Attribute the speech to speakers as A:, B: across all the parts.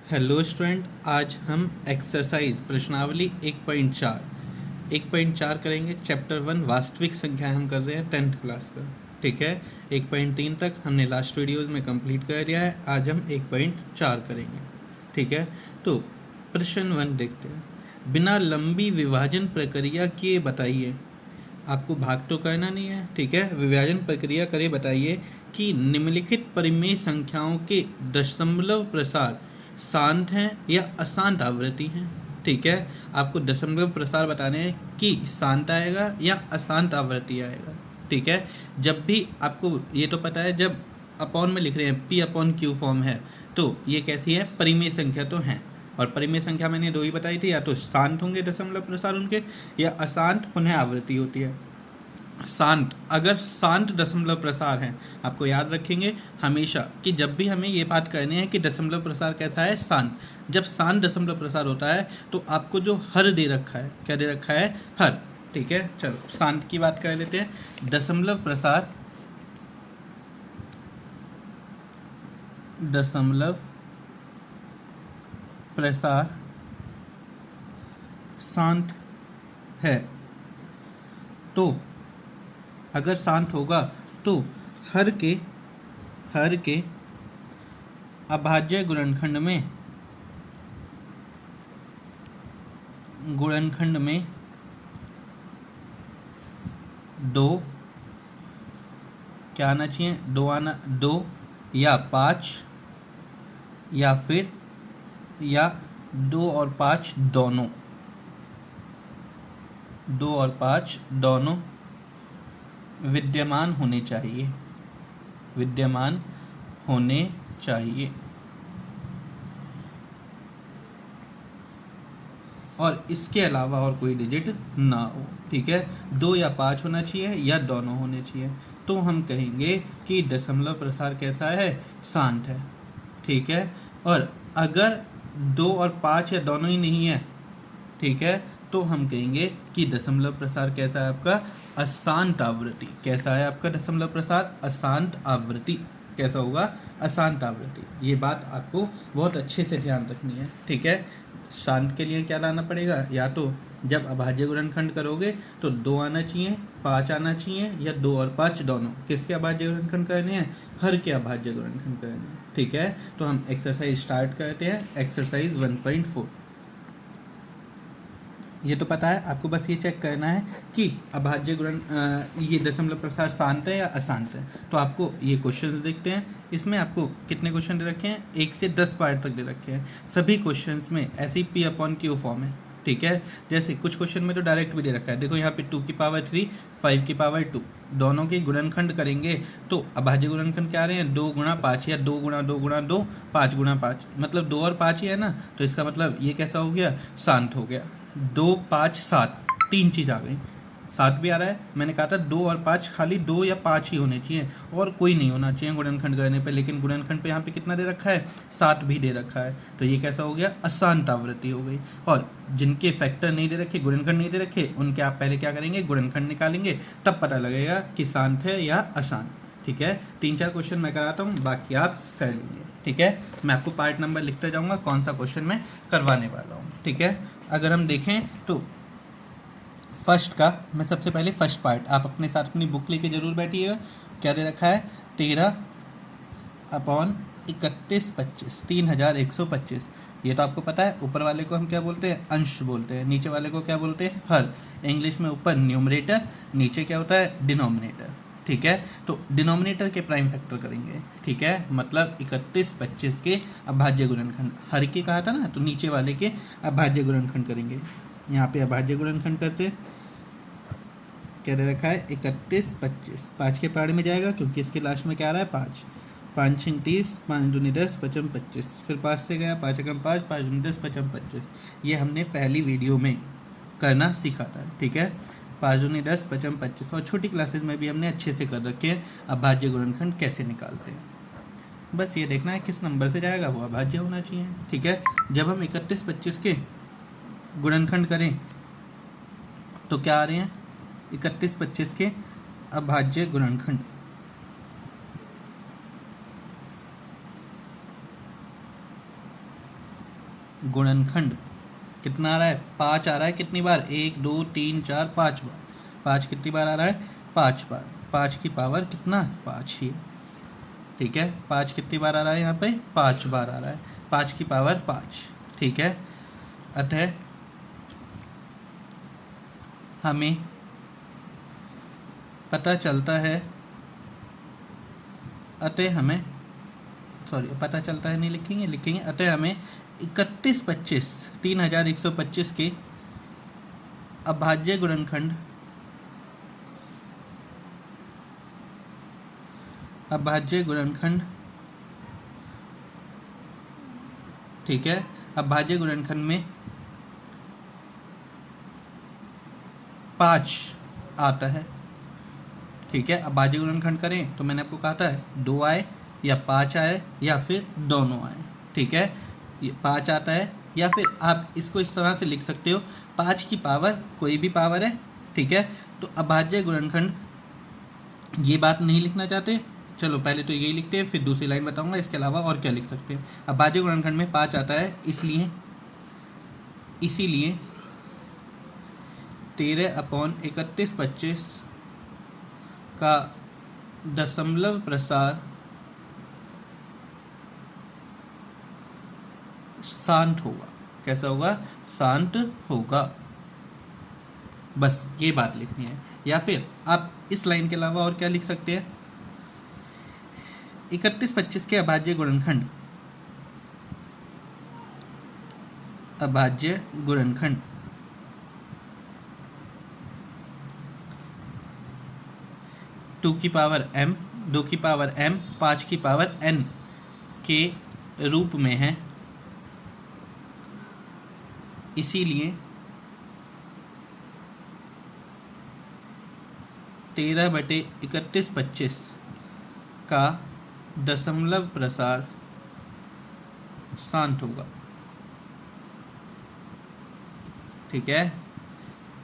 A: Hello student, आज हम exercise प्रश्नावली 1.4 करेंगे। चैप्टर 1 वास्तविक संख्याएं हम कर रहे हैं 10th क्लास का। ठीक है, 1.3 तक हमने लास्ट वीडियोस में कंप्लीट कर दिया है। आज हम 1.4 करेंगे। ठीक है, तो प्रश्न 1 देखते हैं। बिना लंबी विभाजन प्रक्रिया किए बताइए। आपको भाग तो करना नहीं है, ठीक है। विभाजन प्रक्रिया करे बताइए कि निम्नलिखित परिमेय संख्याओं के दशमलव प्रसार शांत हैं या अशांत आवृत्ति हैं। ठीक है, आपको दशमलव प्रसार बताने हैं कि शांत आएगा या अशांत आवृत्ति आएगा। ठीक है, जब भी आपको ये तो पता है, जब अपॉन में लिख रहे हैं पी अपॉन क्यू फॉर्म है तो ये कैसी है, परिमेय संख्या तो है। और परिमेय संख्या मैंने दो ही बताई थी, या तो शांत होंगे दशमलव प्रसार उनके, या अशांत पुनः आवृत्ति होती है। शांत, अगर शांत दशमलव प्रसार है, आपको याद रखेंगे हमेशा कि जब भी हमें ये बात करनी है कि दशमलव प्रसार कैसा है, शांत। जब शांत दशमलव प्रसार होता है तो आपको जो हर दे रखा है, क्या दे रखा है, हर। ठीक है, चलो शांत की बात कर लेते हैं। दशमलव प्रसार, दशमलव प्रसार शांत है, तो अगर शांत होगा तो हर के अभाज्य गुणनखंड में दो क्या आना चाहिए, दो या पाँच, या फिर या दो और पाँच दोनों, दो और पाँच दोनों विद्यमान होने चाहिए, विद्यमान होने चाहिए। और इसके अलावा और कोई डिजिट ना हो। ठीक है, दो या पाँच होना चाहिए या दोनों होने चाहिए। तो हम कहेंगे कि दशमलव प्रसार कैसा है, शांत है। ठीक है, और अगर दो और पाँच या दोनों ही नहीं है, ठीक है, तो हम कहेंगे कि दशमलव प्रसार कैसा है आपका, अशांत आवृत्ति। कैसा है आपका दशमलव प्रसार, अशांत आवृत्ति। कैसा होगा, अशांत आवृत्ति। ये बात आपको बहुत अच्छे से ध्यान रखनी है। ठीक है, शांत के लिए क्या लाना पड़ेगा, या तो जब अभाज्य गुणनखंड करोगे तो दो आना चाहिए, पाँच आना चाहिए, या दो और पाँच दोनों। किसके अभाज्य गुणनखंड करने हैं, हर के अभाज्य गुणनखंड करने हैं। ठीक है, तो हम एक्सरसाइज स्टार्ट करते हैं। एक्सरसाइज 1.4। ये तो पता है आपको, बस ये चेक करना है कि अभाज्य गुणन ये दशमलव प्रसार शांत है या अशांत है। तो आपको ये क्वेश्चंस देखते हैं। इसमें आपको कितने क्वेश्चन दे रखे हैं, 1 से 10 पार्ट तक दे रखे हैं। सभी क्वेश्चंस में ऐसी पी अपॉन क्यू फॉर्म है। ठीक है, जैसे कुछ क्वेश्चन में तो डायरेक्ट भी दे रखा है। देखो यहाँ पे 2 की पावर 3, 5 की पावर 2, दोनों के गुणनखंड करेंगे तो अभाज्य गुणनखंड क्या आ रहे हैं, 2 गुणा 5, या 2 गुणा 2 गुणा 2, 5 गुणा 5, मतलब 2 और 5 ही है ना। तो इसका मतलब ये कैसा हो गया, शांत हो गया। 2, 5, 7, तीन चीज़ आ गई। 7 भी आ रहा है, मैंने कहा था 2 और 5, खाली 2 या 5 ही होने चाहिए और कोई नहीं होना चाहिए गुणनखंड करने पे। लेकिन गुणनखंड पे यहाँ पे कितना दे रखा है, 7 भी दे रखा है। तो ये कैसा हो गया, अशांत आवृत्ति हो गई। और जिनके फैक्टर नहीं दे रखे, गुणनखंड नहीं दे रखे, उनके आप पहले क्या करेंगे, गुणनखंड निकालेंगे, तब पता लगेगा कि शांत है या अशांत। ठीक है, 3-4 क्वेश्चन मैं कराता हूँ, बाकी आप कर लेंगे। ठीक है, मैं आपको पार्ट नंबर लिखते जाऊँगा, कौन सा क्वेश्चन मैं करवाने वाला हूँ। ठीक है, अगर हम देखें तो फर्स्ट का, मैं सबसे पहले फर्स्ट पार्ट, आप अपने साथ अपनी बुक लेके जरूर बैठिएगा। क्या दे रखा है, 13/31/25, 3125। ये तो आपको पता है। ऊपर वाले को हम क्या बोलते हैं, अंश बोलते हैं। नीचे वाले को क्या बोलते हैं, हर। इंग्लिश में ऊपर न्यूमरेटर, नीचे क्या होता है, डिनोमिनेटर। ठीक है, तो डिनोमिनेटर के प्राइम फैक्टर करेंगे। ठीक है, मतलब 31/25 के अभाज्य गुणनखंड, हर के कहा था ना, तो नीचे वाले के अभाज्य गुणनखंड करेंगे। यहाँ पे अभाज्य गुणनखंड करते, क्या दे रखा है, 31/25, 5 के पार में जाएगा क्योंकि इसके लास्ट में क्या आ रहा है, 5। 5 × 30, 5 दूनी 10, 5 25, फिर 5 से गया, 5 एकम 5, 5 दूनी 10, 5 25। ये हमने पहली वीडियो में करना सीखा था। ठीक है, 5 दूनी 10, 5 25। और छोटी क्लासेज में भी हमने अच्छे से कर रखे हैं अभाज्य गुणनखंड कैसे निकालते हैं। बस ये देखना है किस नंबर से जाएगा, वो अभाज्य होना चाहिए। ठीक है, जब हम 31/25 के गुणनखंड करें तो क्या आ रहे हैं, 31/25 के अभाज्य गुणनखंड। गुणनखंड कितना आ रहा है? 5 आ रहा है। कितनी बार? 1 2 3 4 5 बार। 5 कितनी बार आ रहा है? 5 बार। 5 की पावर कितना? 5 ही। ठीक है, 5 कितनी बार आ रहा है यहाँ पे? 5 बार आ रहा है। 5 की पावर 5। ठीक है, अतः हमें पता चलता है, अतः हमें पता चलता है नहीं लिखेंगे अतः हमें 3125 के अभाज्य गुणनखंड ठीक है, अभाज्य गुणनखंड में 5 आता है। ठीक है, अभाज्य गुणनखंड करें तो मैंने आपको कहा था 2 आए या 5 आए या फिर दोनों आए। ठीक है, 5 आता है या फिर आप इसको इस तरह से लिख सकते हो, 5 की पावर कोई भी पावर है। ठीक है, तो अभाज्य गुणनखंड, ये बात नहीं लिखना चाहते, चलो पहले तो यही लिखते हैं, फिर दूसरी लाइन बताऊंगा इसके अलावा और क्या लिख सकते हैं। अभाज्य गुणनखंड में 5 आता है, इसीलिए 13/3125 का दशमलव प्रसार शांत होगा। कैसा होगा? शांत होगा। बस ये बात लिखनी है। या फिर आप इस लाइन के अलावा और क्या लिख सकते हैं? 3125 के अभाज्य गुणनखंड 2 की पावर m 5 की पावर n के रूप में है, इसीलिए 13/3125 का दशमलव प्रसार शांत होगा। ठीक है,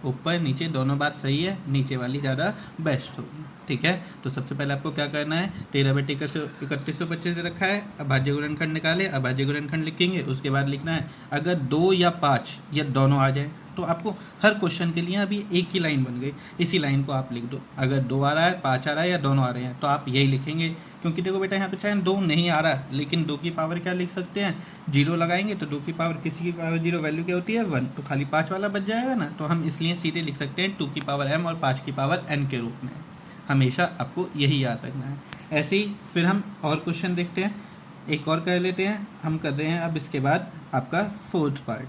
A: ऊपर नीचे दोनों बात सही है, नीचे वाली ज़्यादा बेस्ट होगी। ठीक है, तो सबसे पहले आपको क्या करना है? 13/3125 रखा है, अभाज्य गुणनखंड निकाले, अभाज्य गुणनखंड लिखेंगे, उसके बाद लिखना है अगर 2 या 5 या दोनों आ जाए तो आपको हर क्वेश्चन के लिए अभी एक ही लाइन बन गई, इसी लाइन को आप लिख दो। अगर 2 आ रहा है, 5 आ रहा है या दोनों आ रहे हैं तो आप यही लिखेंगे, क्योंकि देखो बेटा यहाँ पे चाहे 2 नहीं आ रहा लेकिन 2 की पावर क्या लिख सकते हैं? 0 लगाएंगे तो 2 की पावर, किसी की पावर 0 वैल्यू क्या होती है? 1, तो खाली 5 वाला बच जाएगा ना, तो हम इसलिए सीधे लिख सकते हैं 2 की पावर m और 5 की पावर n के रूप में। हमेशा आपको यही याद रखना है। ऐसे ही फिर हम और क्वेश्चन देखते हैं, एक और कर लेते हैं। हम कर रहे हैं अब इसके बाद आपका फोर्थ पार्ट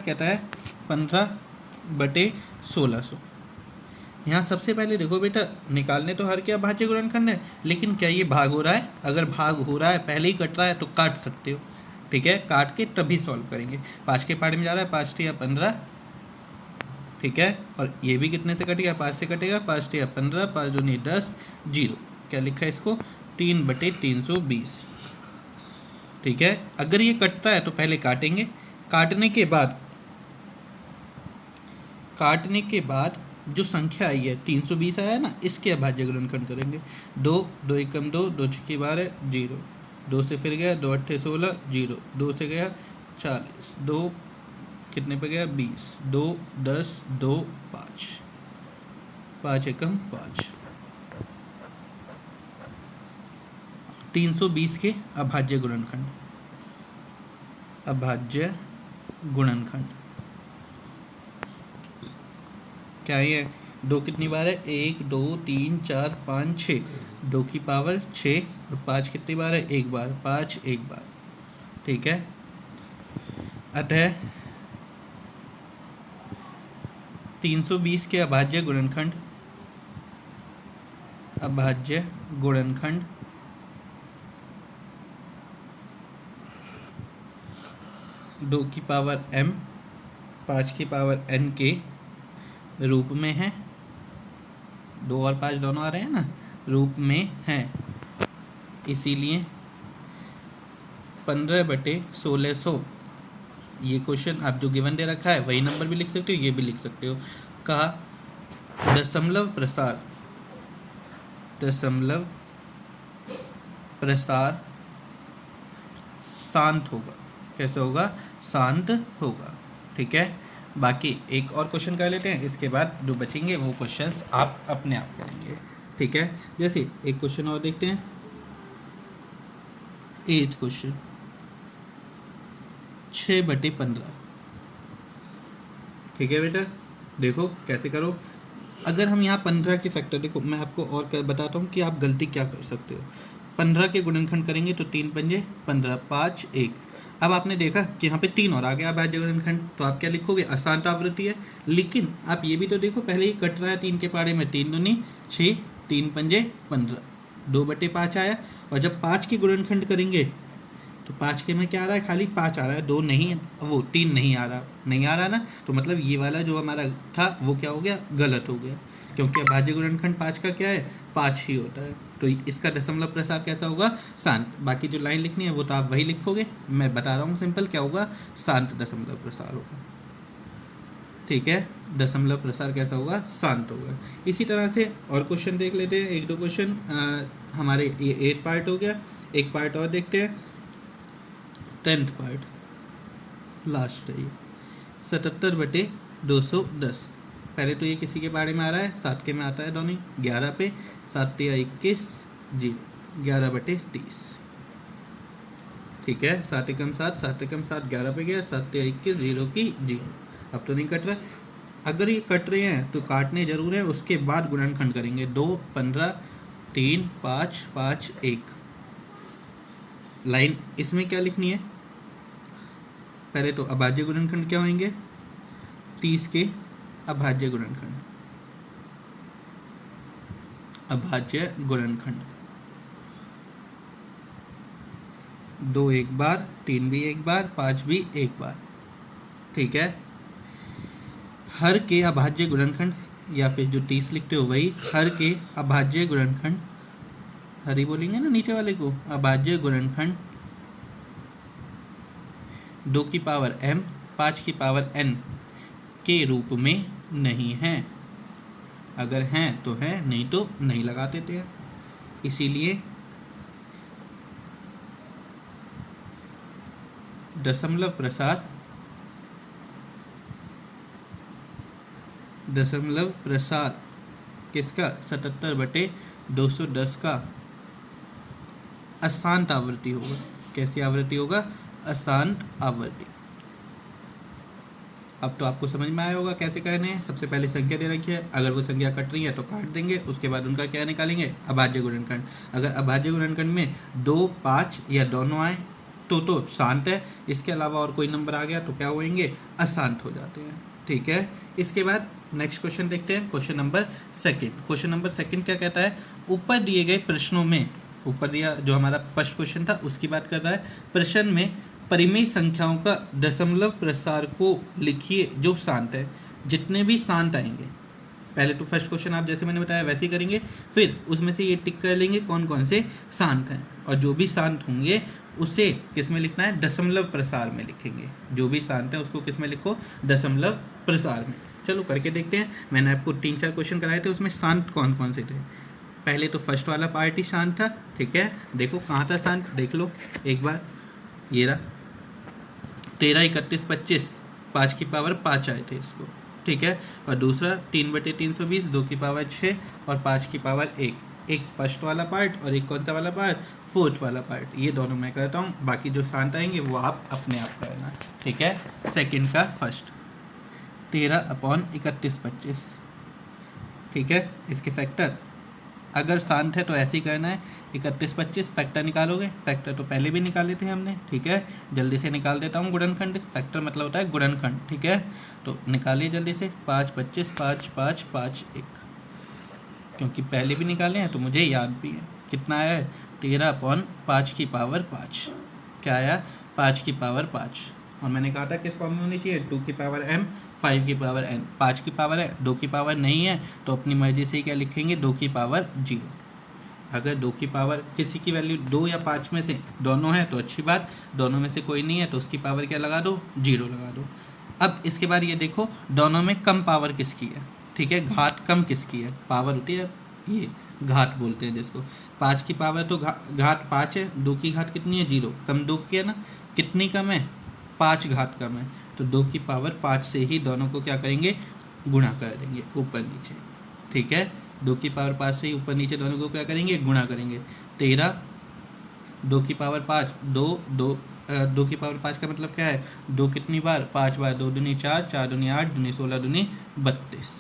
A: कहता है 15/1600। यहाँ सबसे पहले देखो बेटा, निकालने तो हर के अभाज्य गुणनखंड है, लेकिन क्या ये भाग हो रहा है? अगर भाग हो रहा है, पहले ही कट रहा है तो काट सकते हो। ठीक है, काट के तभी सॉल्व करेंगे। 5 के पार्ट में जा रहा है, 5 या 15। ठीक है, और ये भी कितने से कटेगा? 5 से कटेगा, 5 या 15, 5 दूनी 10, 0। क्या लिखा है इसको? 3/320। ठीक है, अगर ये कटता है तो पहले काटेंगे, काटने के बाद जो संख्या आई है 320 आया ना, इसके अभाज्य गुणनखंड करेंगे। 2 2 एकम 2, 2 6 12, 0। 2 से फिर गया, 2 8 16, 0। 2 से गया 40, 2 कितने पे गया? 20, 2 10, 2 5, 5 एकम 5। 320 के अभाज्य गुणनखंड क्या है? 2 कितनी बार है? 1 2 3 4 5 6, 2 की पावर 6, और 5 कितनी बार है? 1 बार, 5 1 बार। ठीक है, अतः 320 के अभाज्य गुणनखंड 2 की पावर m 5 की पावर n के रूप में है। 2 और 5 दोनों आ रहे हैं ना, रूप में है, इसीलिए 15/1600, ये क्वेश्चन आप जो गिवन दे रखा है वही नंबर भी लिख सकते हो, ये भी लिख सकते हो, का दशमलव प्रसार शांत होगा। कैसे होगा, शांत होगा। ठीक है, बाकी एक और क्वेश्चन कर लेते हैं, इसके बाद जो बचेंगे वो क्वेश्चंस आप अपने आप करेंगे। ठीक है, जैसे एक क्वेश्चन और देखते हैं, 8 क्वेश्चन, 6/15। ठीक है बेटा, देखो कैसे करो। अगर हम यहाँ 15 के फैक्टर, देखो मैं आपको और बताता हूँ कि आप गलती क्या कर सकते हो। 15 के गुणनखंड करेंगे तो 3 पंजे 15, 5 1। अब आपने देखा कि यहाँ पे 3 और आ गया अभाज्य गुणनखंड, तो आप क्या लिखोगे, अशांत आवृत्ति है। लेकिन आप ये भी तो देखो, पहले ही कट रहा है 3 के पारे में, 3 दूनी 6, 3 पंजे 15, 2/5 आया। और जब 5 की गुणनखंड करेंगे तो 5 के में क्या आ रहा है, खाली 5 आ रहा है, 2 नहीं है, वो 3 नहीं आ रहा ना, तो मतलब ये वाला जो हमारा था वो क्या हो गया, गलत हो गया, क्योंकि अभाज्य गुणनखंड 5 का क्या है, 5 ही होता है। तो इसका दशमलव प्रसार कैसा होगा, शांत। बाकी जो लाइन लिखनी है वो तो आप वही लिखोगे, मैं बता रहा हूँ सिंपल क्या होगा, शांत दशमलव प्रसार होगा। ठीक है, दशमलव प्रसार कैसा होगा, शांत होगा। इसी तरह से और क्वेश्चन देख लेते हैं, 1-2 क्वेश्चन। हमारे ये 8 पार्ट हो गया, एक पार्ट और देखते हैं, 10th पार्ट, लास्ट है ये, 77/210। पहले तो ये किसी के बारे में आ रहा है, 7 के में आता है दोनों, 11 पे 7 या 21 जी, 11/30। ठीक है, 7 एकम 7, 7 एकम 7, 11 पे गया, 7 या 21 0 की जी। अब तो नहीं कट रहा, अगर ये कट रहे हैं तो काटने जरूर है, उसके बाद गुणनखंड करेंगे, 2 15 3 5 5 1। लाइन इसमें क्या लिखनी है, पहले तो अभाज्य गुणनखंड क्या होंगे, 30 के अभाज्य गुणनखंड, अभाज्य गुणनखंड, 2 एक बार, 3 भी एक बार, 5 भी एक बार। ठीक है, हर के अभाज्य गुणनखंड, या फिर जो 30 लिखते हो वही, हर के अभाज्य गुणनखंड, हर ही बोलेंगे ना नीचे वाले को, अभाज्य गुणनखंड 2 की पावर m 5 की पावर n के रूप में नहीं है। अगर हैं तो हैं, नहीं तो नहीं लगा देते हैं। इसीलिए दशमलव प्रसार किसका, 77/210 का अशांत आवृत्ति होगा। कैसी आवृत्ति होगा, अशांत आवृत्ति। अब तो आपको समझ में आया होगा कैसे करने हैं। सबसे पहले संख्या दे रखी है, अगर वो संख्या कट रही है तो काट देंगे, उसके बाद उनका क्या निकालेंगे, अभाज्य गुणनखंड। अगर अभाज्य गुणनखंड में 2 5 या दोनों आए तो शांत है, इसके अलावा और कोई नंबर आ गया तो क्या होंगे, अशांत हो जाते हैं। ठीक है, इसके बाद नेक्स्ट क्वेश्चन देखते हैं, question number second. Question number second क्या कहता है, ऊपर दिए गए प्रश्नों में, ऊपर दिया जो हमारा फर्स्ट क्वेश्चन था उसकी बात कर रहा है, प्रश्न में परिमेय संख्याओं का दशमलव प्रसार को लिखिए जो शांत है। जितने भी शांत आएंगे, पहले तो फर्स्ट क्वेश्चन आप जैसे मैंने बताया वैसे ही करेंगे, फिर उसमें से ये टिक कर लेंगे कौन कौन से शांत हैं, और जो भी शांत होंगे उसे किस में लिखना है, दशमलव प्रसार में लिखेंगे। जो भी शांत है उसको किस में लिखो, दशमलव प्रसार में। चलो करके देखते हैं। मैंने आपको 3-4 क्वेश्चन कराए थे, उसमें शांत कौन कौन से थे। पहले तो फर्स्ट वाला पार्ट ही शांत था। ठीक है, देखो कहाँ था शांत, देख लो एक बार, ये रहा 13 31 25, 5 की पावर 5 आए थे इसको। ठीक है, और दूसरा 3/320, 2 की पावर 6 और 5 की पावर 1। एक फर्स्ट वाला पार्ट और एक कौन सा वाला पार्ट, फोर्थ वाला पार्ट। ये दोनों मैं करता हूँ, बाकी जो शांत आएंगे वो आप अपने आप करना। ठीक है, सेकंड का फर्स्ट 13/31 25। ठीक है, इसके फैक्टर अगर शांत है तो ऐसे ही करना है, 31 25 फैक्टर निकालोगे, फैक्टर तो पहले भी निकाले थे हमने। ठीक है, जल्दी से निकाल देता हूँ गुणनखंड। फैक्टर मतलब होता है गुणनखंड। ठीक है, तो निकालिए जल्दी से, 5 25 5 5 5 1, क्योंकि पहले भी निकाले हैं तो मुझे याद भी है। कितना आया है, 13/5 की पावर 5। क्या आया, 5 की पावर 5। और मैंने कहा था किस फॉर्म में होनी चाहिए, 2 की पावर m 5 की पावर n। 5 की पावर है, 2 की पावर नहीं है, तो अपनी मर्जी से क्या लिखेंगे, 2 की पावर 0। अगर 2 की पावर किसी की वैल्यू 2 या 5 में से दोनों है तो अच्छी बात, दोनों में से कोई नहीं है तो उसकी पावर क्या लगा दो, 0 लगा दो। अब इसके बाद ये देखो दोनों में कम पावर किसकी है। ठीक है, घात कम किसकी है, पावर होती है ये घात बोलते हैं जिसको। 5 की पावर तो घात 5 है, 2 की घात कितनी है, 0, कम 2 की है ना, कितनी कम है, 5 घात कम है, तो 2 की पावर 5 से ही दोनों को क्या करेंगे, गुणा कर देंगे ऊपर नीचे। ठीक है, 2 की पावर 5 से ही ऊपर नीचे दोनों को क्या करेंगे, गुणा करेंगे। 13, 2 की पावर 5, 2 की पावर 5 का मतलब क्या है, 2 कितनी बार, 5 बार, 2 दूनी 4, 4 दूनी 8, दूनी 16, दूनी 32।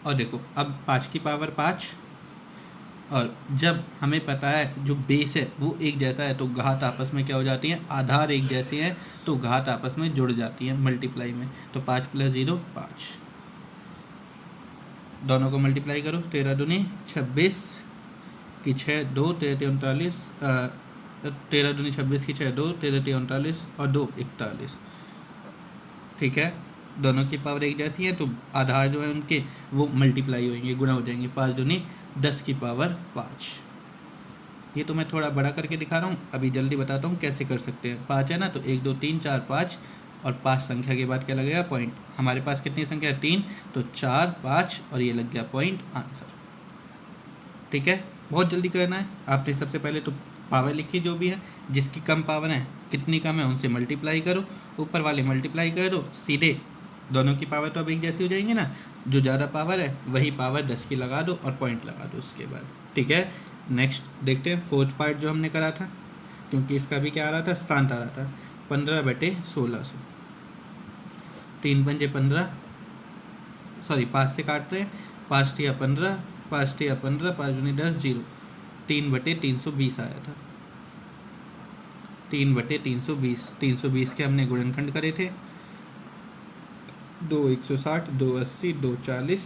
A: और देखो अब 5 की पावर 5, और जब हमें पता है जो बेस है वो एक जैसा है तो घात आपस में क्या हो जाती हैं, आधार एक जैसे हैं तो घात आपस में जुड़ जाती हैं मल्टीप्लाई में। तो 5 + 0 5, दोनों को मल्टीप्लाई करो, 13 दूनी 26 की 6 2, 13 39, 13 दूनी 26 की 6 2, 13 39 और 2 41। ठीक है, दोनों की पावर एक जैसी है तो आधार जो है उनके वो मल्टीप्लाई होंगे, गुणा हो जाएंगे। 5 दूनी 10 की पावर 5। ये तो मैं थोड़ा बड़ा करके दिखा रहा हूँ, अभी जल्दी बताता हूँ कैसे कर सकते हैं। 5 है ना, तो 1 2 3 4 5, और 5 संख्या के बाद क्या लगेगा, पॉइंट। हमारे पास कितनी संख्या है, 3, तो 4 5 और ये लग गया पॉइंट, आंसर। ठीक है, बहुत जल्दी करना है आपने। सबसे पहले तो पावर लिखी जो भी है, जिसकी कम पावर है, कितनी कम है, उनसे मल्टीप्लाई करो, ऊपर वाले मल्टीप्लाई करो, सीधे दोनों की पावर तो अब एक जैसी हो जाएंगी ना, जो ज़्यादा पावर है वही पावर 10 की लगा दो और पॉइंट लगा दो उसके बाद। ठीक है, नेक्स्ट देखते हैं फोर्थ पार्ट जो हमने करा था, क्योंकि इसका भी क्या आ रहा था, स्थान आ रहा था। 15/1600, 3 पंजे 15, सॉरी 5 से काट रहे हैं, 5 × 15, 5 × 15, 5 दूनी 10, 0, 3/320 आया था। 3/320, 320 के हमने गुणनखंड करे थे, 2 160, 2 80, 2 40,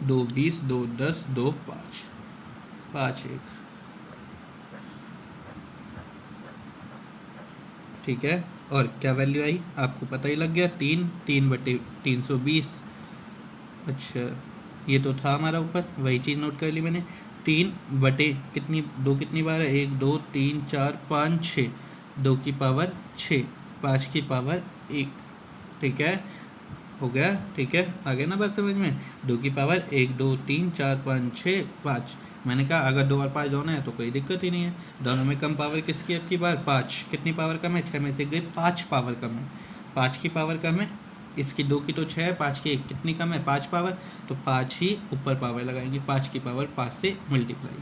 A: 2 20, 2 10, 2 5, 5 1। ठीक है, और क्या वैल्यू आई आपको पता ही लग गया, 3/320। अच्छा, ये तो था हमारा ऊपर, वही चीज़ नोट कर ली मैंने। 3 कितनी, 2 कितनी बार है, 1 2 3 4 5 6, 2 की पावर 6, 5 की पावर 1। ठीक है, हो गया। ठीक है, आ गया ना बात समझ में। 2 की पावर 1 2 3 4 5 6 5, मैंने कहा अगर 2 और 5 दोनों है तो कोई दिक्कत ही नहीं है। दोनों में कम पावर किसकी अब की बार, 5। कितनी पावर कम है, 6 में से गई 5 पावर कम है, 5 की पावर कम है, इसकी 2 की तो 6 है, 5 की 1 कितनी कम है, 5 पावर, तो 5 ही ऊपर पावर लगाएंगे, 5 की पावर 5 से मल्टीप्लाई।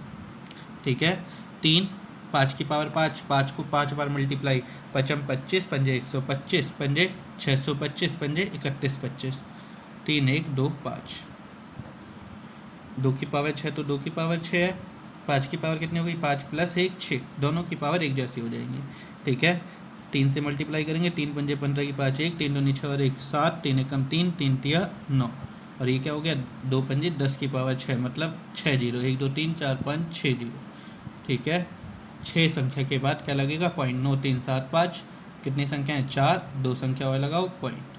A: ठीक है, 3, 5 की पावर 5, 5 को 5 बार मल्टीप्लाई, 5 25, पंजे 125, पंजे 625, पंजे 31 25, 3 1 2 5, 2 की पावर 6, तो 2 की पावर 6 है, 5 की पावर कितनी हो गई, 5 + 1 6, दोनों की पावर एक जैसी हो जाएंगी। ठीक है, 3 से मल्टीप्लाई करेंगे, 3 पंजे 15 की 5 1, 3 दूनी 6 और 1 7, 3 एकम 3, 3 तिया 9, और ये क्या हो गया, 2 पंजे 10 की पावर 6, मतलब 6 0, 1 2 3 4 5 6 0। ठीक है, 6 संख्या के बाद क्या लगेगा, पॉइंट। 9 3 7 5, कितनी संख्या है, 4, 2 संख्या और लगाओ, पॉइंट,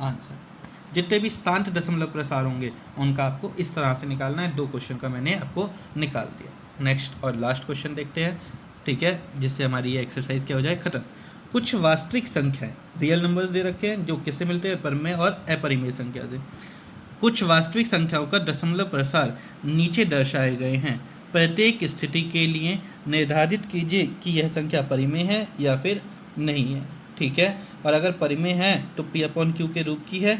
A: आंसर। जितने भी शांत दशमलव प्रसार होंगे उनका आपको इस तरह से निकालना है। 2 क्वेश्चन का मैंने आपको निकाल दिया। नेक्स्ट और लास्ट क्वेश्चन देखते हैं। ठीक है, जिससे हमारी ये एक्सरसाइज क्या हो जाए, खत्म। कुछ वास्तविक संख्याएं, रियल नंबर्स दे रखे हैं जो किससे मिलते हैं, परिमेय और अपरिमेय संख्या से। कुछ वास्तविक संख्याओं का दशमलव प्रसार नीचे दर्शाए गए हैं। प्रत्येक स्थिति के लिए निर्धारित कीजिए कि यह संख्या परिमेय है या फिर नहीं है। ठीक है, और अगर परिमेय है तो P/Q के रूप की है,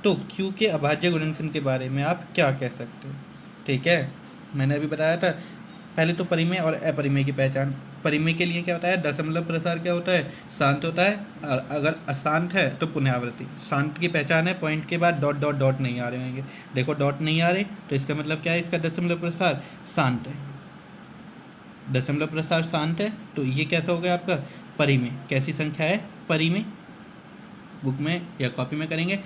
A: तो Q के अभाज्य गुणनखंड के बारे में आप क्या कह सकते हो। ठीक है, मैंने अभी बताया था पहले तो परिमेय और अपरिमेय की पहचान। परिमेय के लिए क्या होता है, दशमलव प्रसार क्या होता है, शांत होता है, और अगर अशांत है तो पुनरावृत्ति। शांत की पहचान है, पॉइंट के बाद डॉट डॉट डॉट नहीं आ रहे होंगे, देखो डॉट नहीं आ रहे तो इसका मतलब क्या है, इसका दशमलव प्रसार शांत है। दशमलव प्रसार शांत है तो ये कैसा हो गया आपका, परिमेय। कैसी संख्या है, परिमेय। बुक में या कॉपी में करेंगे,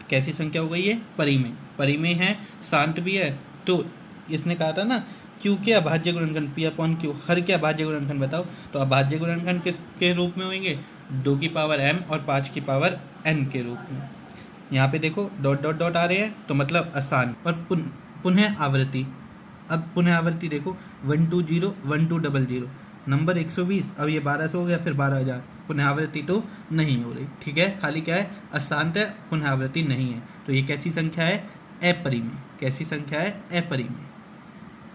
A: कैसी संख्या हो गई है, परिमेय। परिमेय है, शांत भी है, तो इसने कहा था ना Q के अभाज्य गुणनखंड, P/Q, हर के अभाज्य गुणनखंड बताओ, तो अभाज्य गुणनखंड किसके रूप में होंगे, 2 की पावर m और 5 की पावर n के रूप में। यहाँ पे देखो डॉट डॉट डॉट आ रहे हैं तो मतलब आसान। और पुनः आवृत्ति, अब पुनः आवृत्ति देखो 120 1200, नंबर 120, अब ये 1200 हो गया, फिर 12,000। पुनरावृत्ति तो नहीं हो रही। ठीक है, खाली क्या है, अशांत है, पुनरावृत्ति नहीं है, तो ये कैसी संख्या है, अपरिमेय। कैसी संख्या है, अपरिमेय।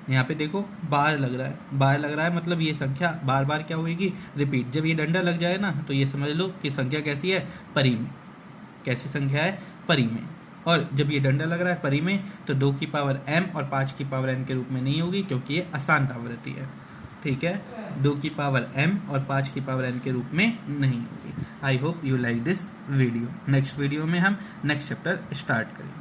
A: यहाँ पे देखो बार लग रहा है, बार लग रहा है मतलब ये संख्या बार बार क्या होगी, रिपीट। जब ये डंडा लग जाए ना तो ये समझ लो कि संख्या कैसी है, परी में। कैसी संख्या है, परी में। और जब ये डंडा लग रहा है परी में तो 2 की पावर m और 5 की पावर n के रूप में नहीं होगी, क्योंकि ये अशांत आवृत्ति है। ठीक है, 2 की पावर m और 5 की पावर n के रूप में नहीं होगी। I hope you like this video. Next video में हम नेक्स्ट चैप्टर स्टार्ट करेंगे।